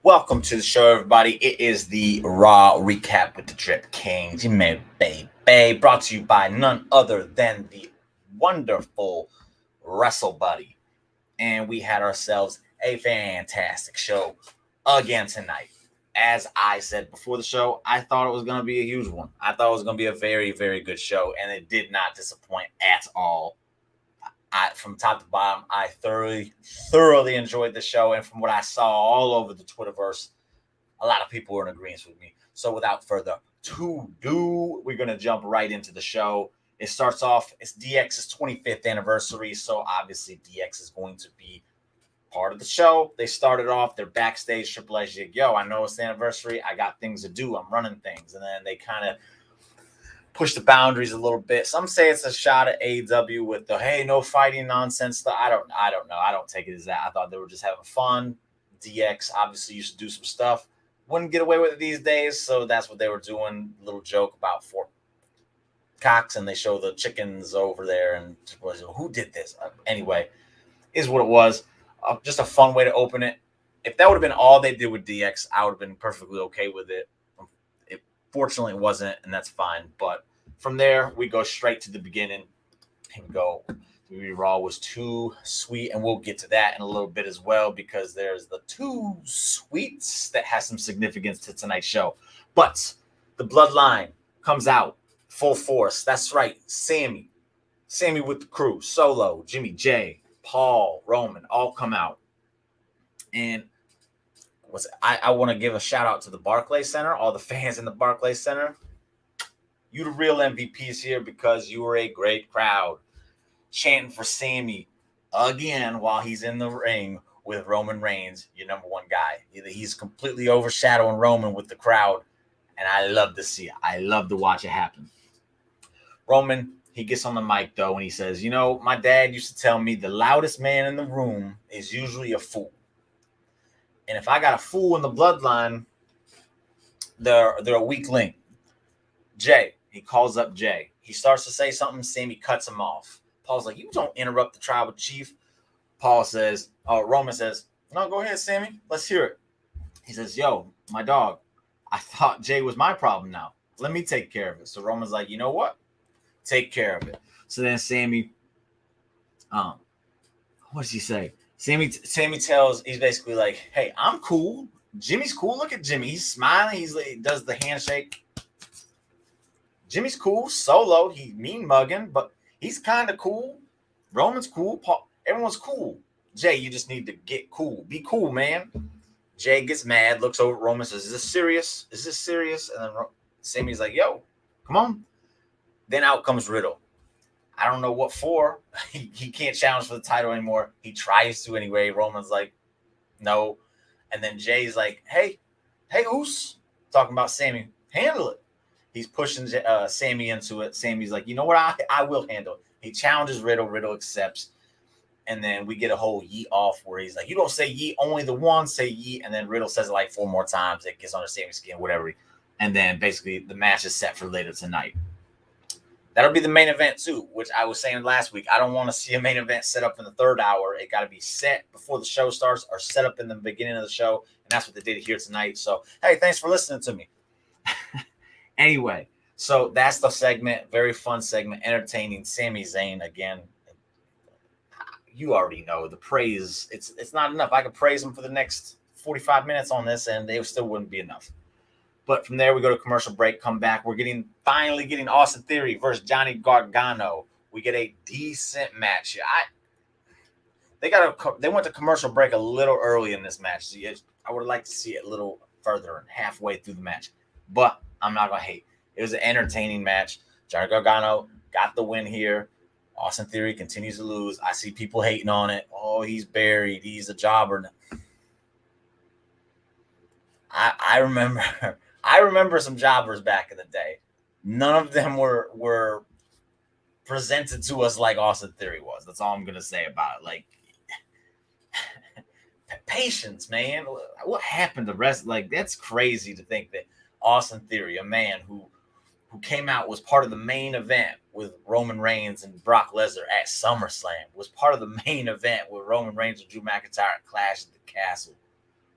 Welcome to the show, everybody. It is the Raw Recap with the Drip Kings. You may baby, brought to you by none other than the wonderful Wrestle Buddy. And we had ourselves a fantastic show again tonight. As I said before the show, I thought it was going to be a huge one. I thought it was going to be a very, very good show, and it did not disappoint at all. From top to bottom, I thoroughly enjoyed the show, and from what I saw all over the Twitterverse, a lot of people were in agreement with me. So without further ado, we're going to jump right into the show. It starts off, it's DX's 25th anniversary, so obviously DX is going to be part of the show. They started off, they're backstage, Triple H, yo, I know it's the anniversary, I got things to do, I'm running things, and then they kind of push the boundaries a little bit. Some say it's a shot at AEW with the hey, no fighting nonsense stuff. I don't know. I don't take it as that. I thought they were just having fun. DX obviously used to do some stuff. Wouldn't get away with it these days, so that's what they were doing. Little joke about four cocks, and they show the chickens over there, and who did this? Anyway, is what it was. Just a fun way to open it. If that would have been all they did with DX, I would have been perfectly okay with it. Fortunately, it wasn't, and that's fine. But from there, we go straight to the beginning. Here we go. WWE Raw was too sweet, and we'll get to that in a little bit as well, because there's the two sweets that has some significance to tonight's show. But the Bloodline comes out full force. That's right, Sammy with the crew, Solo, Jimmy J, Paul, Roman, all come out. And I want to give a shout out to the Barclays Center, all the fans in the Barclays Center. You the real MVPs here, because you were a great crowd chanting for Sammy again while he's in the ring with Roman Reigns, your number one guy. He's completely overshadowing Roman with the crowd, and I love to see it. I love to watch it happen. Roman, he gets on the mic, though, and he says, you know, my dad used to tell me the loudest man in the room is usually a fool. And if I got a fool in the Bloodline, they're a weak link. Jay, he calls up Jay. He starts to say something. Sammy cuts him off. Paul's like, you don't interrupt the tribal chief. Roman says, no, go ahead, Sammy. Let's hear it. He says, yo, my dog, I thought Jay was my problem now. Let me take care of it. So Roman's like, you know what? Take care of it. So then Sammy, what does he say? Sammy tells, he's basically like, hey, I'm cool. Jimmy's cool. Look at Jimmy. He's smiling. He does the handshake. Jimmy's cool. Solo, he's mean mugging, but he's kind of cool. Roman's cool. Paul, everyone's cool. Jay, you just need to get cool. Be cool, man. Jay gets mad, looks over at Roman, says, is this serious? Is this serious? And then Sammy's like, yo, come on. Then out comes Riddle. I don't know what for. He can't challenge for the title anymore. He tries to anyway. Roman's like, no. And then Jay's like, hey, Oos. Talking about Sammy. Handle it. He's pushing Sammy into it. Sammy's like, you know what? I will handle it. He challenges Riddle. Riddle accepts. And then we get a whole yeet off where he's like, you don't say yeet, only the one say yeet. And then Riddle says it like 4 more times. It gets under Sammy's skin, whatever. And then basically the match is set for later tonight. That'll be the main event, too, which I was saying last week. I don't want to see a main event set up in the third hour. It got to be set before the show starts or set up in the beginning of the show. And that's what they did here tonight. So, hey, thanks for listening to me. Anyway, so that's the segment. Very fun segment. Entertaining. Sami Zayn, again. You already know the praise. It's not enough. I could praise him for the next 45 minutes on this, and it still wouldn't be enough. But from there, we go to commercial break, come back. We're finally getting Austin Theory versus Johnny Gargano. We get a decent match here. They went to commercial break a little early in this match. I would like to see it a little further, halfway through the match. But I'm not going to hate. It was an entertaining match. Johnny Gargano got the win here. Austin Theory continues to lose. I see people hating on it. Oh, he's buried. He's a jobber. I remember some jobbers back in the day. None of them were presented to us like Austin Theory was. That's all I'm going to say about it. Like, patience, man. What happened to rest? Like, that's crazy to think that Austin Theory, a man who came out, was part of the main event with Roman Reigns and Brock Lesnar at SummerSlam, was part of the main event with Roman Reigns and Drew McIntyre at Clash at the Castle.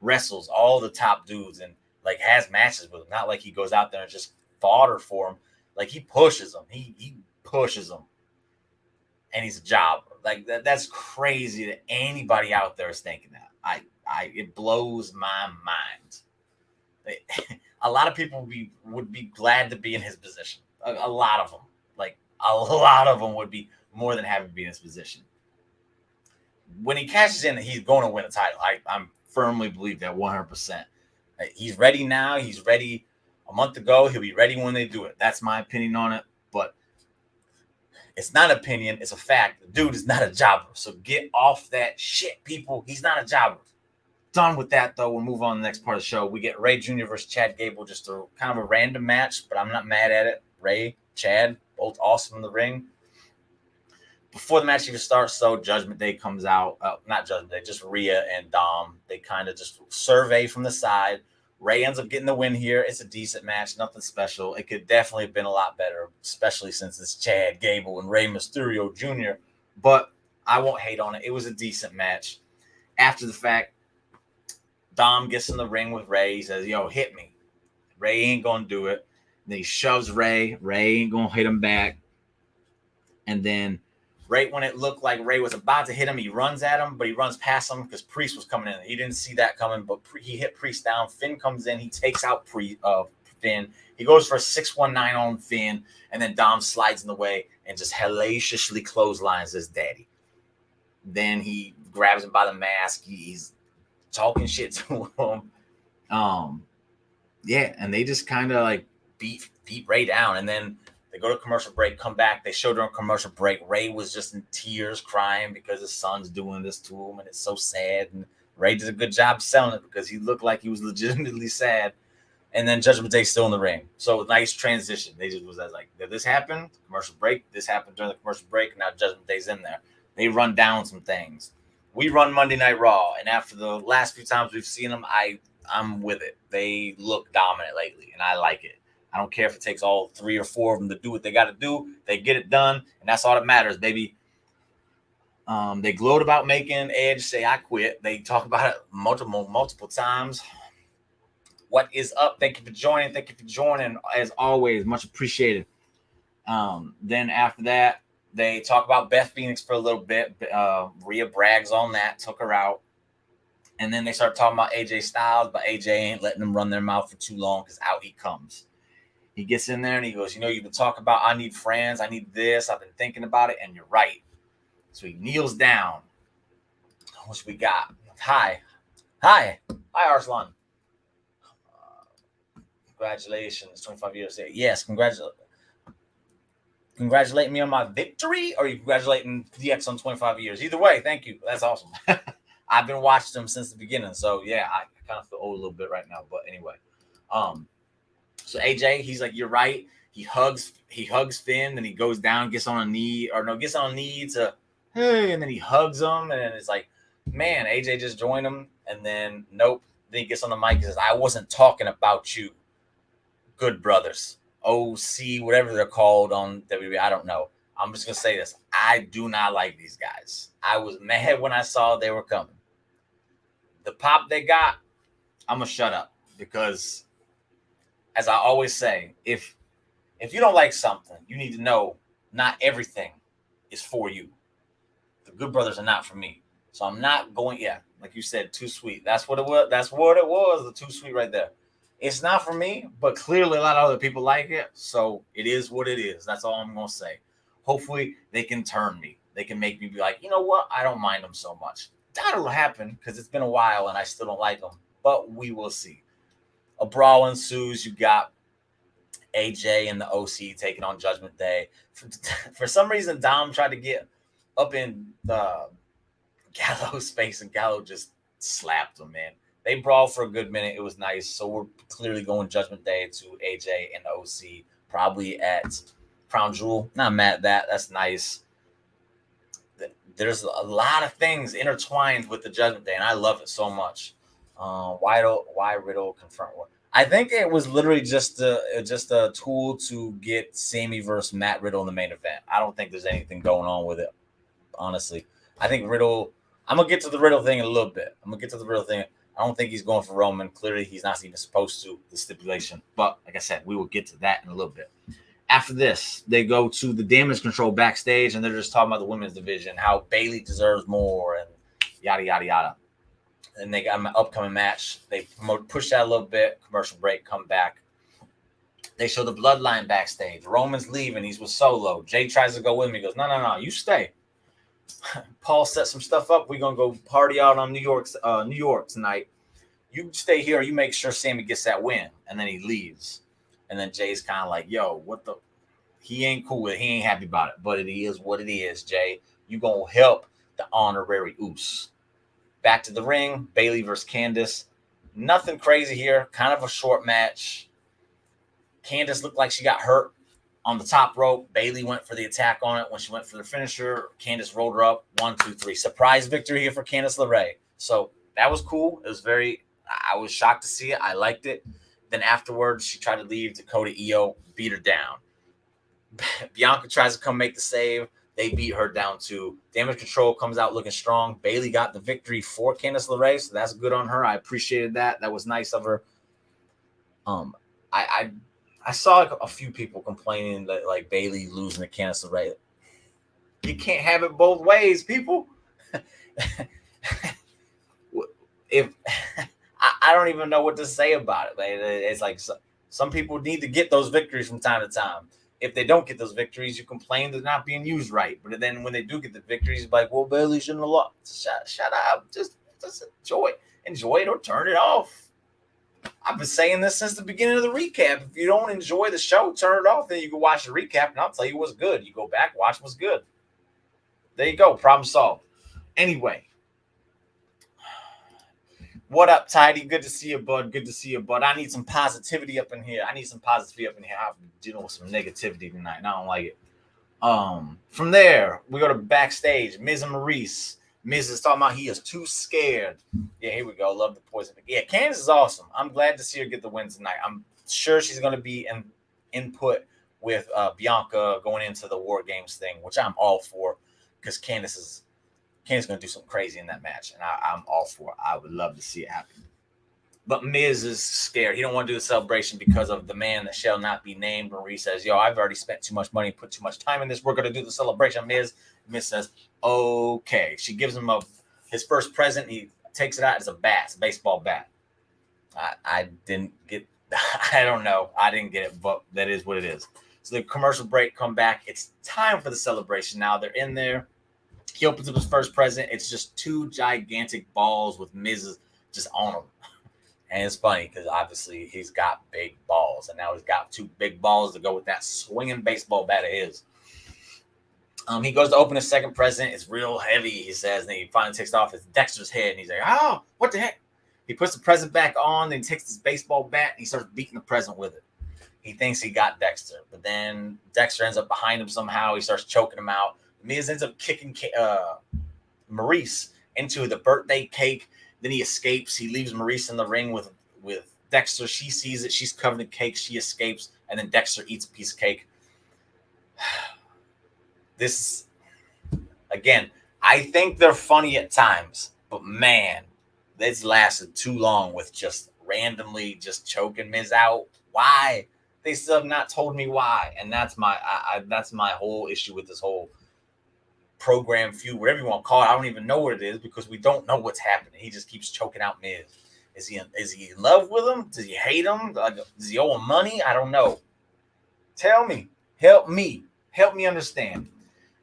wrestles all the top dudes and like has matches with them. Not like he goes out there and just fodder for them. Like he pushes them. He pushes them. And he's a jobber. Like that's crazy that anybody out there is thinking that. It blows my mind. A lot of people would be glad to be in his position. A lot of them. Like a lot of them would be more than happy to be in his position. When he cashes in, he's going to win a title. I'm firmly believe that 100%. He's ready now. He's ready a month ago. He'll be ready when they do it. That's my opinion on it. But it's not an opinion. It's a fact. The dude is not a jobber. So get off that shit, people. He's not a jobber. Done with that, though. We'll move on to the next part of the show. We get Ray Jr. versus Chad Gable. Just a kind of a random match, but I'm not mad at it. Ray, Chad, both awesome in the ring. Before the match even starts, though, Judgment Day comes out. Not Judgment Day, just Rhea and Dom. They kind of just survey from the side. Ray ends up getting the win here. It's a decent match, nothing special. It could definitely have been a lot better, especially since it's Chad Gable and Rey Mysterio Jr. But I won't hate on it. It was a decent match. After the fact, Dom gets in the ring with Ray. He says, yo, hit me. Ray ain't going to do it. Then he shoves Ray. Ray ain't going to hit him back. And then right when it looked like Ray was about to hit him, he runs at him, but he runs past him because Priest was coming in. He didn't see that coming, but he hit Priest down. Finn comes in. He takes out Finn. He goes for a 619 on Finn, and then Dom slides in the way and just hellaciously clotheslines his daddy. Then he grabs him by the mask. He's talking shit to him. Yeah, and they just kind of like beat Ray down, and then they go to commercial break, come back. They show during commercial break, Ray was just in tears crying because his son's doing this to him, and it's so sad. And Ray did a good job selling it because he looked like he was legitimately sad. And then Judgment Day still in the ring. So nice transition. They just was like, did this happen? Commercial break. This happened during the commercial break. Now Judgment Day's in there. They run down some things. We run Monday Night Raw, and after the last few times we've seen them, I'm with it. They look dominant lately, and I like it. I don't care if it takes all 3 or 4 of them to do what they got to do. They get it done, and that's all that matters, baby. They gloat about making Edge say, I quit. They talk about it multiple times. What is up? Thank you for joining. As always, much appreciated. Then after that, they talk about Beth Phoenix for a little bit. Rhea brags on that, took her out. And then they start talking about AJ Styles, but AJ ain't letting them run their mouth for too long because out he comes. He gets in there and he goes, you've been talking about I need friends. I need this. I've been thinking about it, and you're right. So he kneels down. What we got? Hi, Arslan. Congratulations, 25 years. Yes, congratulating me on my victory, or are you congratulating DX on 25 years? Either way, thank you. That's awesome. I've been watching them since the beginning, so yeah, I kind of feel old a little bit right now. But anyway, so AJ, he's like, you're right. He hugs Finn, then he goes down, gets on a knee to hey, and then he hugs him, and it's like, man, AJ just joined him, and then nope. Then he gets on the mic and says, I wasn't talking about you. Good brothers. OC, whatever they're called on WWE, I don't know. I'm just going to say this. I do not like these guys. I was mad when I saw they were coming. The pop they got, I'm going to shut up because, as I always say, if you don't like something, you need to know not everything is for you. The Good Brothers are not for me. So I'm not going, like you said, too sweet. That's what it was. The too sweet right there. It's not for me, but clearly a lot of other people like it. So it is what it is. That's all I'm going to say. Hopefully they can turn me. They can make me be like, you know what? I don't mind them so much. That'll happen because it's been a while and I still don't like them. But we will see. A brawl ensues. You got AJ and the OC taking on Judgment Day. For some reason, Dom tried to get up in the Gallows space and Gallows just slapped him, man. They brawled for a good minute. It was nice. So we're clearly going Judgment Day to AJ and OC, probably at Crown Jewel. Not mad at that. That's nice. There's a lot of things intertwined with the Judgment Day, and I love it so much. Why Riddle confront what? I think it was literally just a tool to get Sami versus Matt Riddle in the main event. I don't think there's anything going on with it, honestly. I think Riddle. I'm gonna get to the Riddle thing in a little bit. I don't think he's going for Roman. Clearly, he's not even supposed to, the stipulation. But like I said, we will get to that in a little bit. After this, they go to the Damage Control backstage, and they're just talking about the women's division, how Bayley deserves more, and yada, yada, yada. And they got an upcoming match. They push that a little bit. Commercial break, come back. They show the Bloodline backstage. Roman's leaving. He's with Solo. Jay tries to go with him. He goes, no, you stay. Paul set some stuff up. We're going to go party out on New York tonight. You stay here. You make sure Sammy gets that win. And then he leaves. And then Jay's kind of like, yo, what the? He ain't cool with it. He ain't happy about it. But it is what it is, Jay. You going to help the honorary Uce. Back to the ring. Bayley versus Candace. Nothing crazy here. Kind of a short match. Candace looked like she got hurt on the top rope. Bayley went for the attack on it when she went for the finisher. Candace rolled her up. 1, 2, 3. Surprise victory here for Candice LeRae. So that was cool. It was I was shocked to see it. I liked it. Then afterwards, she tried to leave. Dakota Io beat her down. Bianca tries to come make the save. They beat her down too. Damage Control comes out looking strong. Bayley got the victory for Candice LeRae, so that's good on her. I appreciated that. That was nice of her. I saw like a few people complaining that like Bayley losing to Candice LeRae. You can't have it both ways, people. If I don't even know what to say about it. It's like some people need to get those victories from time to time. If they don't get those victories, you complain they're not being used right. But then when they do get the victories, it's like, well, Bayley shouldn't have lost. Shut up. Just enjoy it or turn it off. I've been saying this since the beginning of the recap. If you don't enjoy the show, turn it off. Then you can watch the recap, and I'll tell you what's good. You go back, watch what's good. There you go. Problem solved. Anyway. What up, Tidy? Good to see you, bud. Good to see you, bud. I need some positivity up in here. I'm dealing with some negativity tonight, and I don't like it. From there, we go to backstage. Miz and Maurice. Miz is talking about he is too scared. Yeah, here we go. Love the poison. Yeah, Candace is awesome. I'm glad to see her get the win tonight. I'm sure she's going to be in input with Bianca going into the War Games thing, which I'm all for because Candace is going to do something crazy in that match, and I'm all for it. I would love to see it happen. But Miz is scared. He don't want to do the celebration because of the man that shall not be named. Maurice says, yo, I've already spent too much money, put too much time in this. We're going to do the celebration, Miz. Miz says, okay. She gives him his first present. He takes it out. It's a bat. It's a baseball bat. I didn't get I don't know. I didn't get it, but that is what it is. So the commercial break, come back. It's time for the celebration now. They're in there. He opens up his first present. It's just 2 gigantic balls with Miz just on them. And it's funny because obviously he's got big balls. And now he's got 2 big balls to go with that swinging baseball bat of his. He goes to open his second present. It's real heavy, he says. And he finally takes it off his Dexter's head. And he's like, oh, what the heck? He puts the present back on. Then he takes his baseball bat and he starts beating the present with it. He thinks he got Dexter. But then Dexter ends up behind him somehow. He starts choking him out. Miz ends up kicking Maurice into the birthday cake. Then he escapes. He leaves Maurice in the ring with Dexter. She sees it. She's covered in cake. She escapes. And then Dexter eats a piece of cake. This, again, I think they're funny at times. But, man, this lasted too long with just randomly just choking Miz out. Why? They still have not told me why. And that's my whole issue with this whole program feud, whatever you want to call it. I don't even know what it is because we don't know what's happening. He just keeps choking out Miz. Is he in love with him? Does he hate him? Does he owe him money? I don't know. Tell me. Help me understand.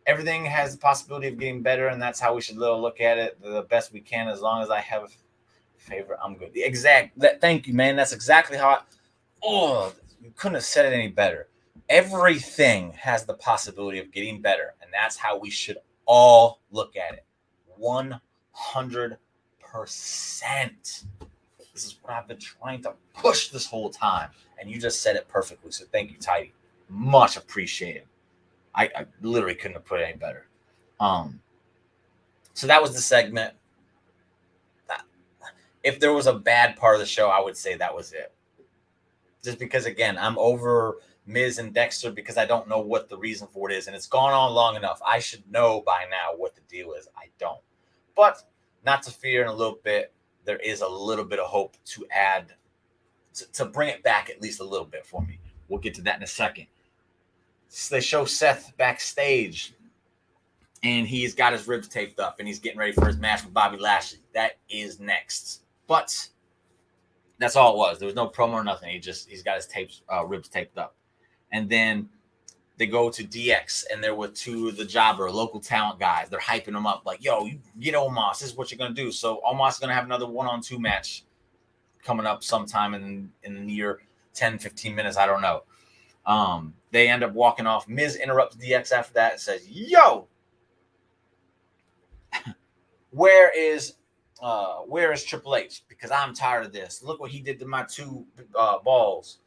Everything has the possibility of getting better, and that's how we should look at it the best we can. As long as I have a favor, I'm good. Thank you, man. That's exactly how you couldn't have said it any better. Everything has the possibility of getting better, and that's how we should all look at it. 100%. This is what I've been trying to push this whole time, and you just said it perfectly. So thank you, Tidy. Much appreciated. I literally couldn't have put it any better. So that was the segment. If there was a bad part of the show, I would say that was it. Just because, again, I'm over Miz and Dexter because I don't know what the reason for it is. And it's gone on long enough. I should know by now what the deal is. I don't. But not to fear in a little bit, there is a little bit of hope to add, to bring it back at least a little bit for me. We'll get to that in a second. So they show Seth backstage, and he's got his ribs taped up, and he's getting ready for his match with Bobby Lashley. That is next. But that's all it was. There was no promo or nothing. He's got his ribs taped up. And then they go to DX, and they're with two of the jobber, local talent guys. They're hyping them up like, yo, you get Omos. This is what you're going to do. So Omos is going to have another 1-on-2 match coming up sometime in the near 10, 15 minutes. I don't know. They end up walking off. Miz interrupts DX after that and says, yo, where is Triple H? Because I'm tired of this. Look what he did to my two balls.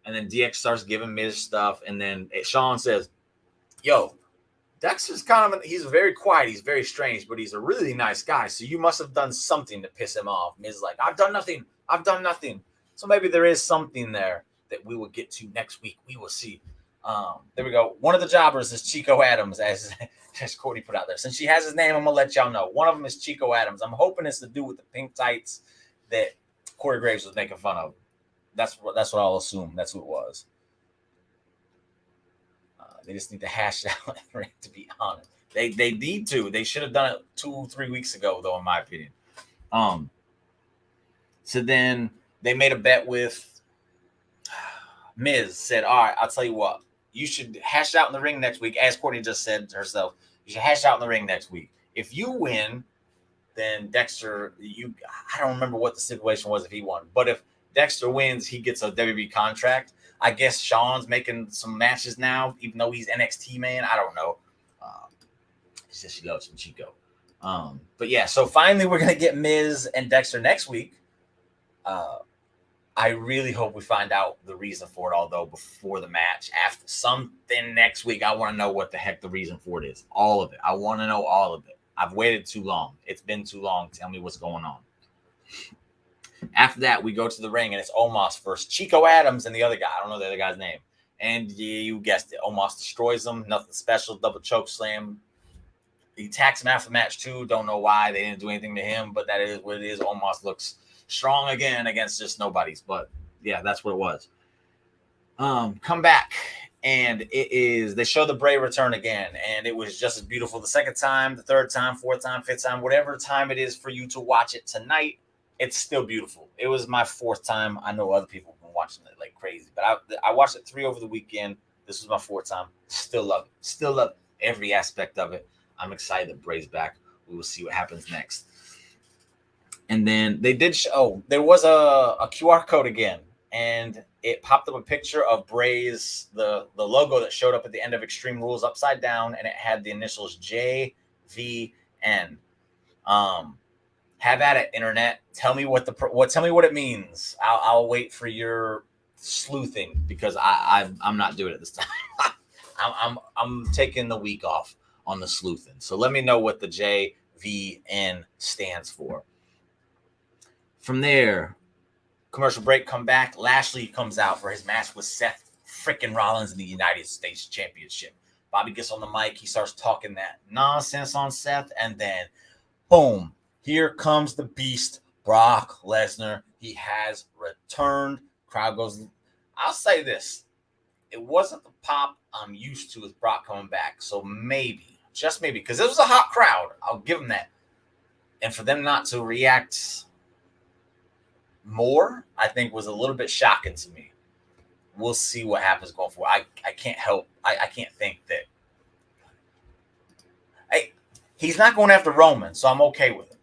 And then DX starts giving Miz stuff. And then Sean says, yo, Dexter's he's very quiet. He's very strange, but he's a really nice guy. So you must have done something to piss him off. Miz is like, I've done nothing. So maybe there is something there that we will get to next week. We will see. There we go. One of the jobbers is Chico Adams, as Courtney put out there. Since she has his name, I'm going to let y'all know. One of them is Chico Adams. I'm hoping it's the dude with the pink tights that Corey Graves was making fun of. That's what I'll assume. That's who it was. They just need to hash it out, to be honest. They need to. They should have done it 2-3 weeks ago, though, in my opinion. So then they made a bet with Miz. Said, all right, I'll tell you what. You should hash it out in the ring next week. As Courtney just said herself, you should hash it out in the ring next week. If you win, then Dexter, I don't remember what the stipulation was if he won. But if Dexter wins, he gets a WWE contract. I guess Sean's making some matches now, even though he's NXT man. I don't know. She says she loves him, Chico. But yeah, so finally we're going to get Miz and Dexter next week. I really hope we find out the reason for it, although before the match, after something next week, I want to know what the heck the reason for it is. All of it. I want to know all of it. I've waited too long. It's been too long. Tell me what's going on. After that, we go to the ring, and it's Omos versus Chico Adams and the other guy. I don't know the other guy's name. And you guessed it. Omos destroys him. Nothing special. Double choke slam. He attacks him after the match, too. Don't know why. They didn't do anything to him, but that is what it is. Omos looks strong again against just nobodies. But, yeah, that's what it was. Come back, and they show the Bray return again, and it was just as beautiful the second time, the third time, fourth time, fifth time, whatever time it is for you to watch it tonight. It's still beautiful. It was my fourth time. I know other people have been watching it like crazy, but I watched it 3 over the weekend. This was my fourth time. Still love it. Still love every aspect of it. I'm excited that Bray's back. We will see what happens next. And then they did show there was a QR code again, and it popped up a picture of Bray's the logo that showed up at the end of Extreme Rules upside down, and it had the initials JVN. Have at it, internet. Tell me what it means. I'll wait for your sleuthing because I'm not doing it this time. I'm taking the week off on the sleuthing. So let me know what the JVN stands for. From there, commercial break, come back. Lashley comes out for his match with Seth freaking Rollins in the United States Championship. Bobby gets on the mic. He starts talking that nonsense on Seth, and then boom. Here comes the beast, Brock Lesnar. He has returned. Crowd goes. I'll say this. It wasn't the pop I'm used to with Brock coming back. So maybe, just maybe, because it was a hot crowd. I'll give them that. And for them not to react more, I think was a little bit shocking to me. We'll see what happens going forward. I can't help. I can't think that. He's not going after Roman, so I'm okay with it.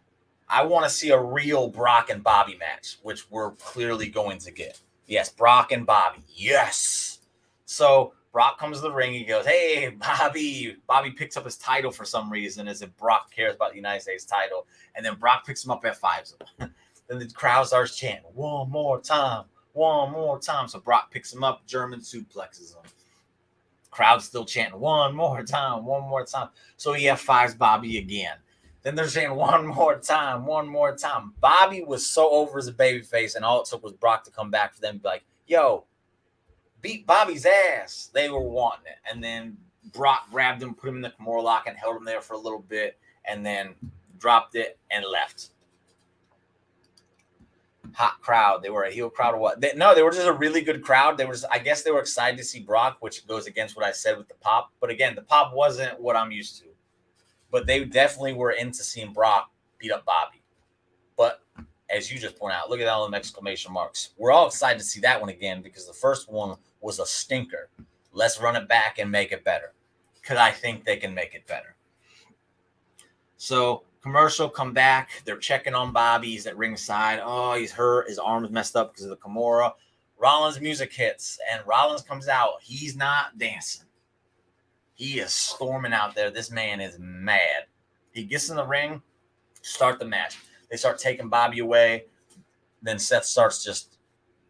I want to see a real Brock and Bobby match, which we're clearly going to get. Yes, Brock and Bobby. Yes. So Brock comes to the ring. He goes, hey, Bobby. Bobby picks up his title for some reason as if Brock cares about the United States title. And then Brock picks him up at 5. Then the crowd starts chanting, one more time, one more time. So Brock picks him up, German suplexes him. Crowd's still chanting, one more time, one more time. So he F5s Bobby again. Then they're saying one more time, one more time. Bobby was so over as a babyface, and all it took was Brock to come back for them to be like, yo, beat Bobby's ass. They were wanting it. And then Brock grabbed him, put him in the Kimura lock, and held him there for a little bit, and then dropped it and left. hot crowd. They were a heel crowd or what? No, they were just a really good crowd. I guess they were excited to see Brock, which goes against what I said with the pop. But again, the pop wasn't what I'm used to. But they definitely were into seeing Brock beat up Bobby. But as you just point out, look at all them exclamation marks. We're all excited to see that one again because the first one was a stinker. Let's run it back and make it better. Because I think they can make it better. So commercial, come back. They're checking on Bobby. He's at ringside. Oh, he's hurt. His arm is messed up because of the Kimura. Rollins' music hits, and Rollins comes out. He's not dancing. He is storming out there. This man is mad. He gets in the ring, start the match. They start taking Bobby away. Then Seth starts just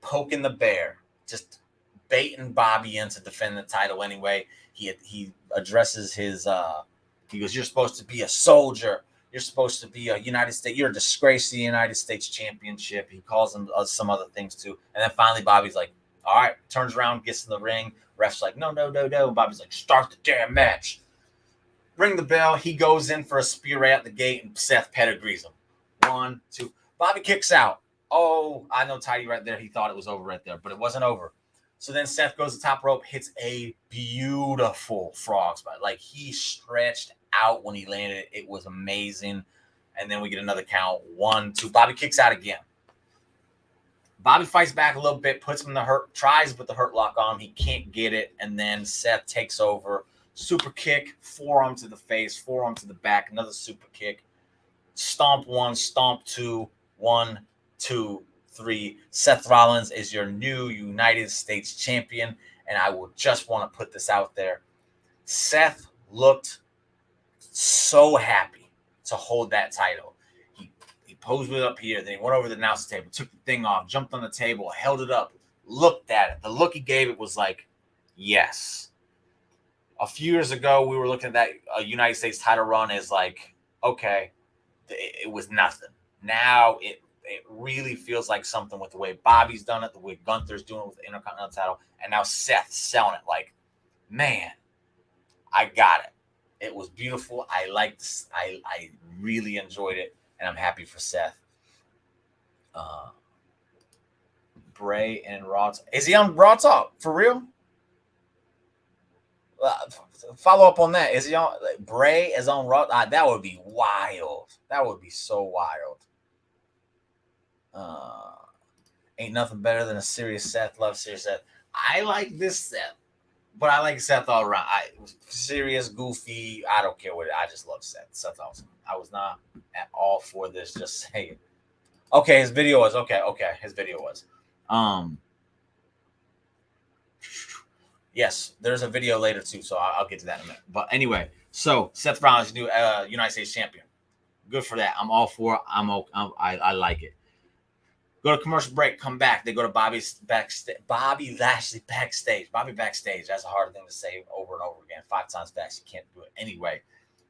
poking the bear, just baiting Bobby in to defend the title anyway. He addresses his he goes, "You're supposed to be a soldier. You're supposed to be a United States. You're a disgrace to the United States Championship." He calls him some other things too. And then finally Bobby's like, all right, turns around, gets in the ring. Ref's like, no. Bobby's like, start the damn match. Ring the bell. He goes in for a spear right out the gate, and Seth pedigrees him. 1, 2. Bobby kicks out. Oh, I know Tidy right there. He thought it was over right there, but it wasn't over. So then Seth goes to the top rope, hits a beautiful frog spot. Like, he stretched out when he landed. It was amazing. And then we get another count. 1, 2. Bobby kicks out again. Bobby fights back a little bit, puts him in the hurt, tries to put the hurt lock on him. He can't get it. And then Seth takes over. Super kick, forearm to the face, forearm to the back, another super kick. Stomp 1, stomp 2, 1, 2, 3. Seth Rollins is your new United States champion. And I will just want to put this out there. Seth looked so happy to hold that title. He posed it up here. Then he went over to the announce table, took the thing off, jumped on the table, held it up, looked at it. The look he gave it was like, yes. A few years ago, we were looking at that United States title run as like, okay, it was nothing. Now it really feels like something with the way Bobby's done it, the way Gunther's doing it with the Intercontinental title, and now Seth's selling it like, man, I got it. It was beautiful. I liked this. I really enjoyed it, and I'm happy for Seth. Bray and Raw. Is he on Raw Talk for real? Follow up on that. Is he on? Bray is on Raw? That would be wild. That would be so wild. Ain't nothing better than a serious Seth. Love serious Seth. I like this Seth, but I like Seth all around. Serious, goofy. I don't care what. I just love Seth. Seth awesome. I was not at all for this. Just saying. Okay, his video was okay. His video was. Yes, there's a video later too, so I'll get to that in a minute. But anyway, so Seth Rollins, new United States champion. Good for that. I'm all for it. I like it. Go to commercial break, come back. They go to Bobby's backstage. Bobby Lashley backstage. Bobby backstage. That's a hard thing to say over and over again. 5 times fast. You can't do it. Anyway,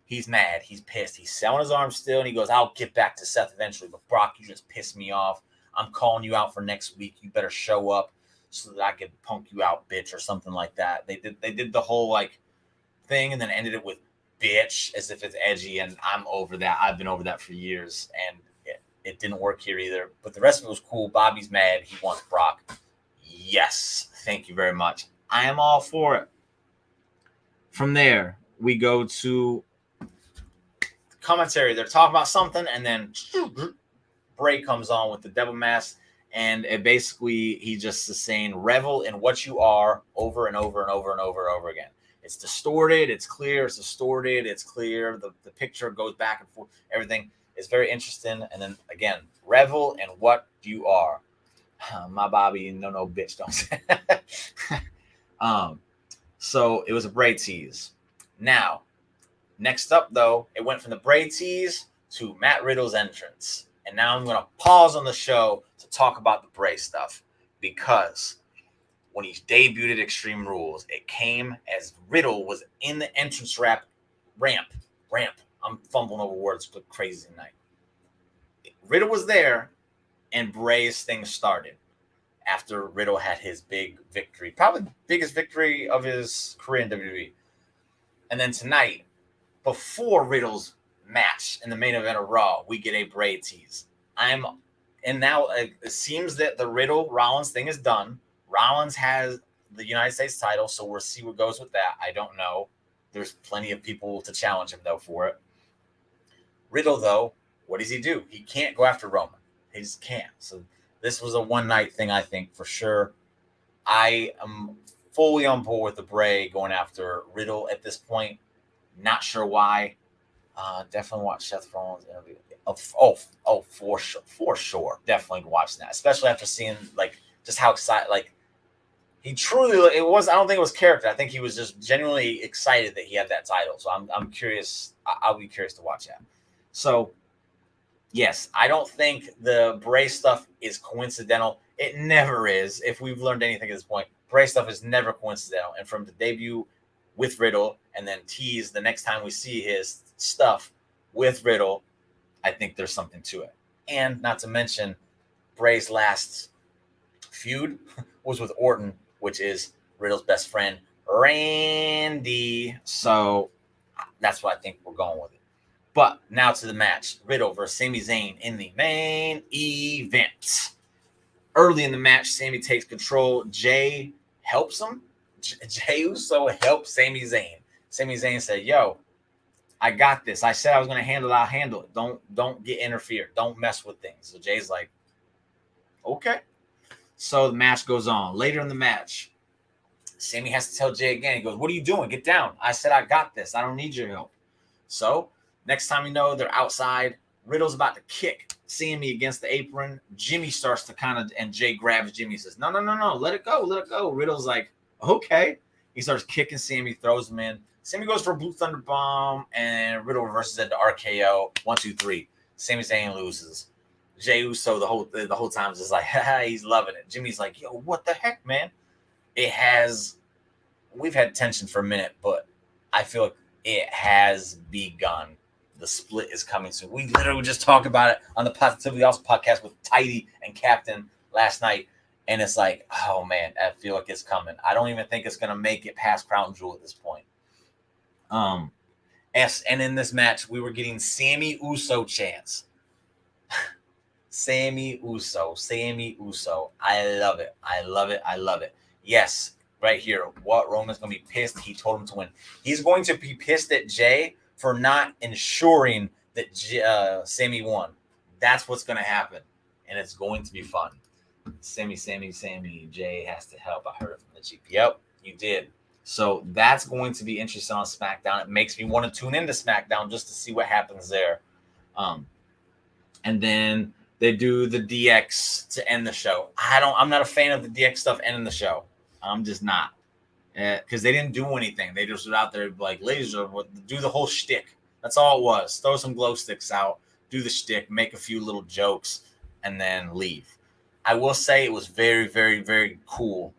he's mad. He's pissed. He's selling his arm still, and he goes, I'll get back to Seth eventually. But Brock, you just pissed me off. I'm calling you out for next week. You better show up so that I can punk you out, bitch, or something like that. They did the whole like thing and then ended it with bitch as if it's edgy, and I'm over that. I've been over that for years, and it didn't work here either. But the rest of it was cool. Bobby's mad. He wants Brock. Yes, thank you very much. I am all for it. From there, we go to commentary. They're talking about something, and then Bray comes on with the devil mask. And it basically, he just is saying, revel in what you are over and over and over and over and over again. It's distorted. It's clear. It's distorted. It's clear. The picture goes back and forth. Everything is very interesting. And then, again, revel in what you are. My Bobby, no, bitch, don't say So it was a Bray tease. Now, next up, though, it went from the Bray tease to Matt Riddle's entrance. And now I'm going to pause on the show to talk about the Bray stuff, because when he debuted at Extreme Rules, it came as Riddle was in the entrance ramp. I'm fumbling over words, but crazy tonight. Riddle was there, and Bray's thing started after Riddle had his big victory, probably the biggest victory of his career in WWE. And then tonight, before Riddle's match in the main event of Raw, we get a Bray tease. I'm And now it seems that the Riddle Rollins thing is done. Rollins has the United States title, so we'll see what goes with that. I don't know. There's plenty of people to challenge him, though, for it. Riddle, though, what does he do? He can't go after Roman. He just can't. So this was a one-night thing, I think, for sure. I am fully on board with the Bray going after Riddle at this point. Not sure why. Definitely watch Seth Rollins interview. For sure. Definitely watching that, especially after seeing like just how excited, like he truly. It was. I don't think it was character. I think he was just genuinely excited that he had that title. So I'm curious. I'll be curious to watch that. So yes, I don't think the Bray stuff is coincidental. It never is. If we've learned anything at this point, Bray stuff is never coincidental. And from the debut with Riddle and then tease the next time we see his stuff with Riddle, I think there's something to it. And not to mention, Bray's last feud was with Orton, which is Riddle's best friend, Randy. So that's what I think we're going with it. But now to the match. Riddle versus Sami Zayn in the main event. Early in the match, Sami takes control. Jay helps him. Jey Uso helps Sami Zayn. Sami Zayn said, yo, I got this. I said I was going to handle it. I'll handle it. Don't get interfered. Don't mess with things. So Jay's like, okay. So the match goes on. Later in the match, Sami has to tell Jay again. He goes, what are you doing? Get down. I said I got this. I don't need your help. So next time you know, they're outside. Riddle's about to kick Sami against the apron. Jimmy starts to and Jay grabs Jimmy, says, no. Let it go. Riddle's like, okay. He starts kicking Sami, throws him in. Sami goes for a Blue Thunder Bomb, and Riddle reverses it to RKO. 1, 2, 3. Sami Zayn loses. Jey Uso the whole time is just like, he's loving it. Jimmy's like, yo, what the heck, man? We've had tension for a minute, but I feel like it has begun. The split is coming soon. We literally just talked about it on the Positively Awesome podcast with Tidy and Captain last night. And it's like, oh, man, I feel like it's coming. I don't even think it's going to make it past Crown Jewel at this point. And in this match, we were getting Sami Uso chants. Sami Uso. I love it. Yes, right here. What? Roman's going to be pissed. He told him to win. He's going to be pissed at Jay for not ensuring that Sami won. That's what's going to happen. And it's going to be fun. Sami. Jay has to help. I heard it from the GP. Yep, you did. So that's going to be interesting on SmackDown. It makes me want to tune into SmackDown just to see what happens there. And then they do the DX to end the show. I'm not a fan of the DX stuff ending the show. I'm just not. Because they didn't do anything. They just were out there like, ladies, do the whole shtick. That's all it was. Throw some glow sticks out, do the shtick, make a few little jokes, and then leave. I will say it was very, very, very cool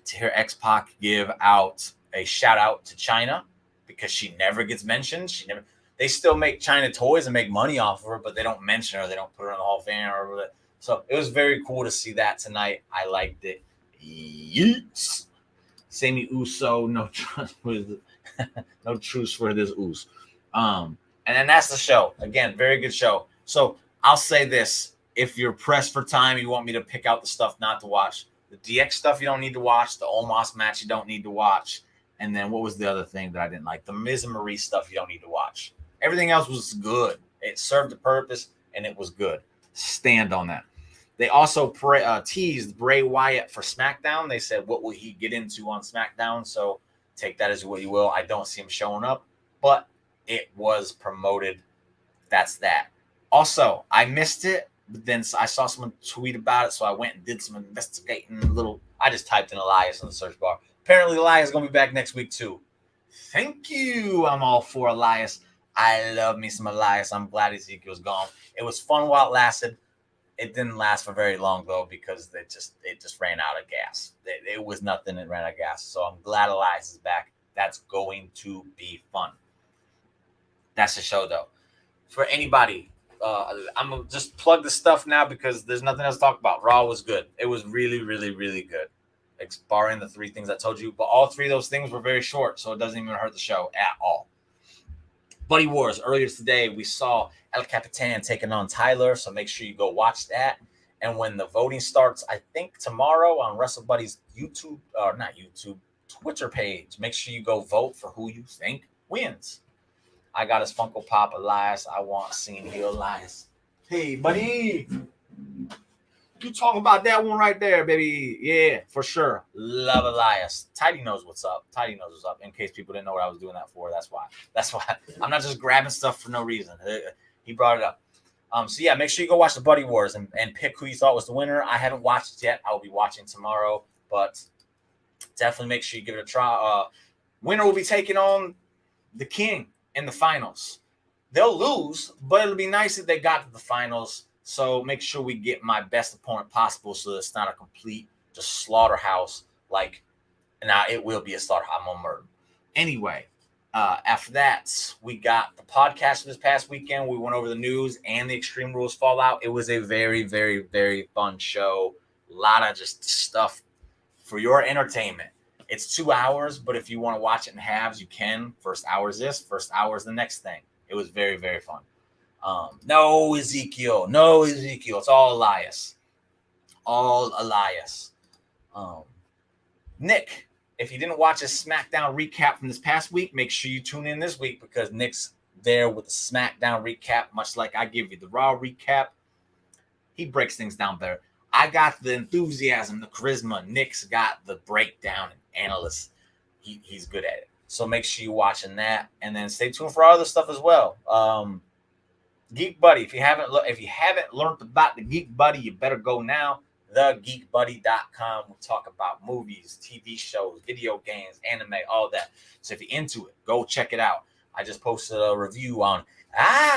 to hear X-Pac give out a shout out to China because she never gets mentioned. They still make China toys and make money off of her, but they don't mention her. They don't put her in the Hall of Fame or whatever. So it was very cool to see that tonight. I liked it. Yeets. Sami Uso, no trust with no truce for this Uso. And then that's the show. Again, very good show. So I'll say this. If you're pressed for time, you want me to pick out the stuff not to watch. The DX stuff you don't need to watch. The Omos match you don't need to watch. And then what was the other thing that I didn't like? The Miz and Maurice stuff you don't need to watch. Everything else was good. It served a purpose, and it was good. Stand on that. They also teased Bray Wyatt for SmackDown. They said, what will he get into on SmackDown? So take that as what you will. I don't see him showing up, but it was promoted. That's that. Also, I missed it, but then I saw someone tweet about it, so I went and did some investigating. I just typed in Elias in the search bar. Apparently, Elias is going to be back next week, too. Thank you. I'm all for Elias. I love me some Elias. I'm glad Ezekiel's gone. It was fun while it lasted. It didn't last for very long, though, because it just ran out of gas. It was nothing that ran out of gas. So I'm glad Elias is back. That's going to be fun. That's the show, though. For anybody, I'm going to just plug the stuff now because there's nothing else to talk about. Raw was good. It was really, really, really good. Barring the 3 things I told you. But all 3 of those things were very short, so it doesn't even hurt the show at all. Buddy Wars. Earlier today, we saw El Capitan taking on Tyler, so make sure you go watch that. And when the voting starts, I think tomorrow on WrestleBuddy's YouTube, or not YouTube, Twitter page, make sure you go vote for who you think wins. I got his Funko Pop Elias. I want seen here Elias. Hey, buddy. You talking about that one right there, baby. Yeah, for sure. Love Elias. Tidy knows what's up. Tidy knows what's up. In case people didn't know what I was doing that for. That's why. I'm not just grabbing stuff for no reason. He brought it up. So yeah, make sure you go watch the Buddy Wars and pick who you thought was the winner. I haven't watched it yet. I'll be watching tomorrow, but definitely make sure you give it a try. Winner will be taking on the King in the finals. They'll lose, but it'll be nice if they got to the finals. So make sure we get my best opponent possible so that it's not a complete just slaughterhouse. Like, now it will be a slaughterhouse. I'm gonna murder. Anyway, after that, we got the podcast this past weekend. We went over the news and the Extreme Rules Fallout. It was a very, very, very fun show. A lot of just stuff for your entertainment. It's 2 hours, but if you want to watch it in halves, you can. First hour is this, first hour is the next thing. It was very, very fun. No Ezekiel. It's all Elias. Nick, if you didn't watch a SmackDown recap from this past week, make sure you tune in this week because Nick's there with the SmackDown recap, much like I give you the Raw recap. He breaks things down better. I got the enthusiasm, the charisma. Nick's got the breakdown and analysis. He's good at it. So make sure you're watching that, and then stay tuned for other stuff as well. Geek Buddy. If you haven't learned about the Geek Buddy, you better go now. TheGeekBuddy.com. We talk about movies, TV shows, video games, anime, all that. So if you're into it, go check it out. I just posted a review on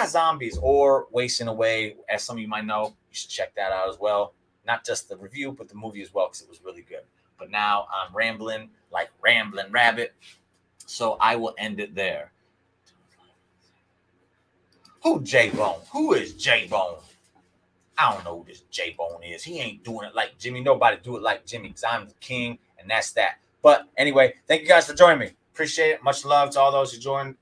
Zombies or Wasting Away. As some of you might know, you should check that out as well. Not just the review, but the movie as well, because it was really good. But now I'm rambling like Rambling Rabbit. So I will end it there. Who J-Bone? Who is J-Bone? I don't know who this J-Bone is. He ain't doing it like Jimmy. Nobody do it like Jimmy because I'm the king, and that's that. But anyway, thank you guys for joining me. Appreciate it. Much love to all those who joined,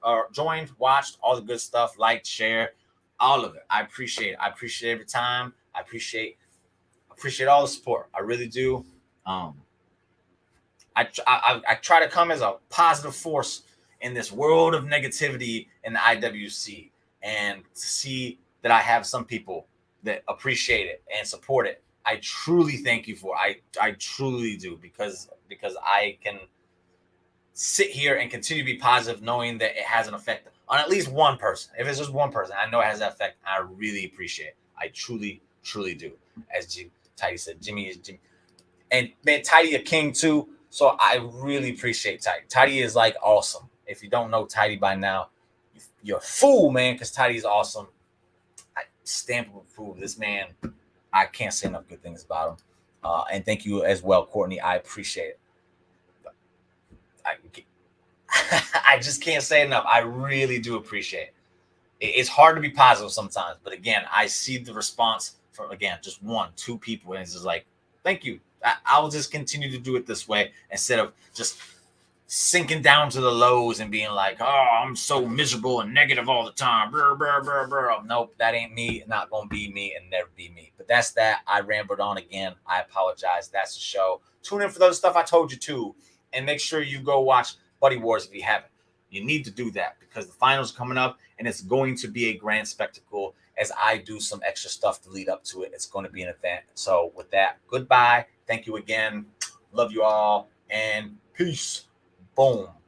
watched, all the good stuff, liked, shared, all of it. I appreciate it. I appreciate every time. I appreciate all the support. I really do. I try to come as a positive force in this world of negativity in the IWC, and to see that I have some people that appreciate it and support it. I truly thank you for it. I truly do, because I can sit here and continue to be positive knowing that it has an effect on at least one person. If it's just one person, I know it has that effect. I really appreciate it. I truly, truly do. As Tidy said, Jimmy is Jimmy. And man, Tidy a king too. So I really appreciate Tidy. Tidy is like awesome. If you don't know Tidy by now, you're a fool, man, because Tidy is awesome. I stamp of approval. This man, I can't say enough good things about him. And thank you as well, Courtney. I appreciate it. I just can't say enough. I really do appreciate it. It's hard to be positive sometimes, but again, I see the response from, again, just 1-2 people, and it's just like, thank you. I'll just continue to do it this way instead of just sinking down to the lows and being like, oh, I'm so miserable and negative all the time. Brr, brr, brr, brr. Nope, that ain't me. Not going to be me and never be me. But that's that. I rambled on again. I apologize. That's the show. Tune in for those stuff I told you to. And make sure you go watch Buddy Wars if you haven't. You need to do that because the finals are coming up and it's going to be a grand spectacle as I do some extra stuff to lead up to it. It's going to be an event. So with that, goodbye. Thank you again. Love you all and peace. Boom.